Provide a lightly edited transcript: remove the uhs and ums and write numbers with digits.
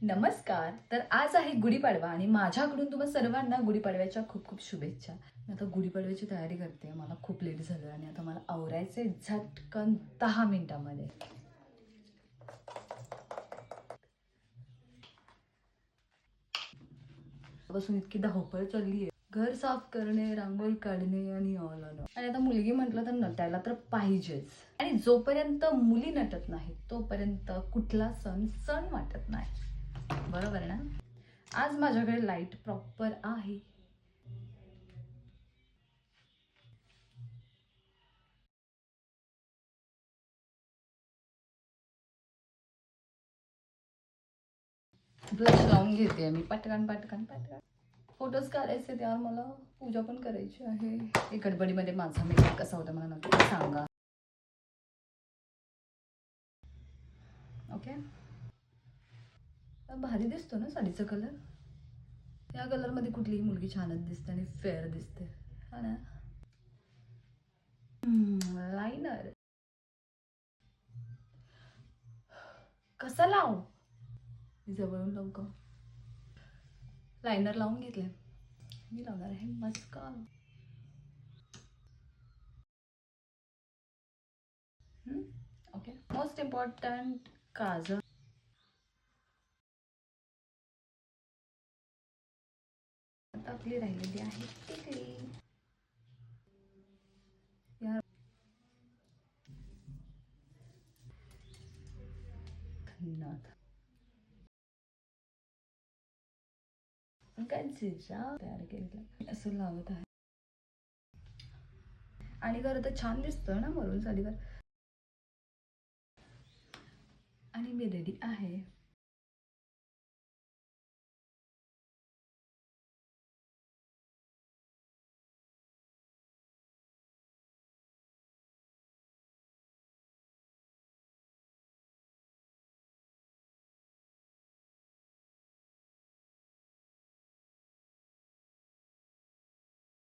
नमस्कार. तर आज आहे गुढीपाडवा आणि माझ्याकडून तुम्हा सर्वांना गुढीपाडव्याच्या खूप खूप शुभेच्छा. मी आता गुढीपाडव्याची तयारी करते. मला खूप लेट झालं आणि आता मला आवरायचंय झटकन 10 मिनिटांमध्ये. बसून इतकी धावपळ चालली आहे. घर साफ करणे, रांगोळी काढणे आणि ऑल आणि आता मुलगी म्हटलं तर नटायला तर पाहिजेच. आणि जोपर्यंत मुली नटत नाहीत तोपर्यंत कुठला सण सण वाटत नाही. बरोबर आहे ना? आज माझ्याकडे लाईट प्रॉपर आहे. ब्लश लावून घेते मी पटकन पटकन पटकन. फोटोज काढायचे त्यावर मला पूजा पण करायची आहे. एक गडबडीमध्ये माझा मेकअप कसा होता मला नक्की सांगा. ओके, भारी दिसतो ना साडीचा कलर. या कलरमध्ये कुठलीही मुलगी छानच दिसते आणि फेअर दिसते, हा ना. लायनर कसा लावू? जवळून लावू का? लायनर लावून घेतलंय. मी लावणार आहे मस्कारा. ओके, मोस्ट इम्पॉर्टंट काजळ आपली राहिलेली आहे टिकली. या खन्नात गंजीचा तयार केलेला असं लावत आहे. आणि खरं तर छान दिसतं ना मरून साडीवर. आणि मी रेडी आहे.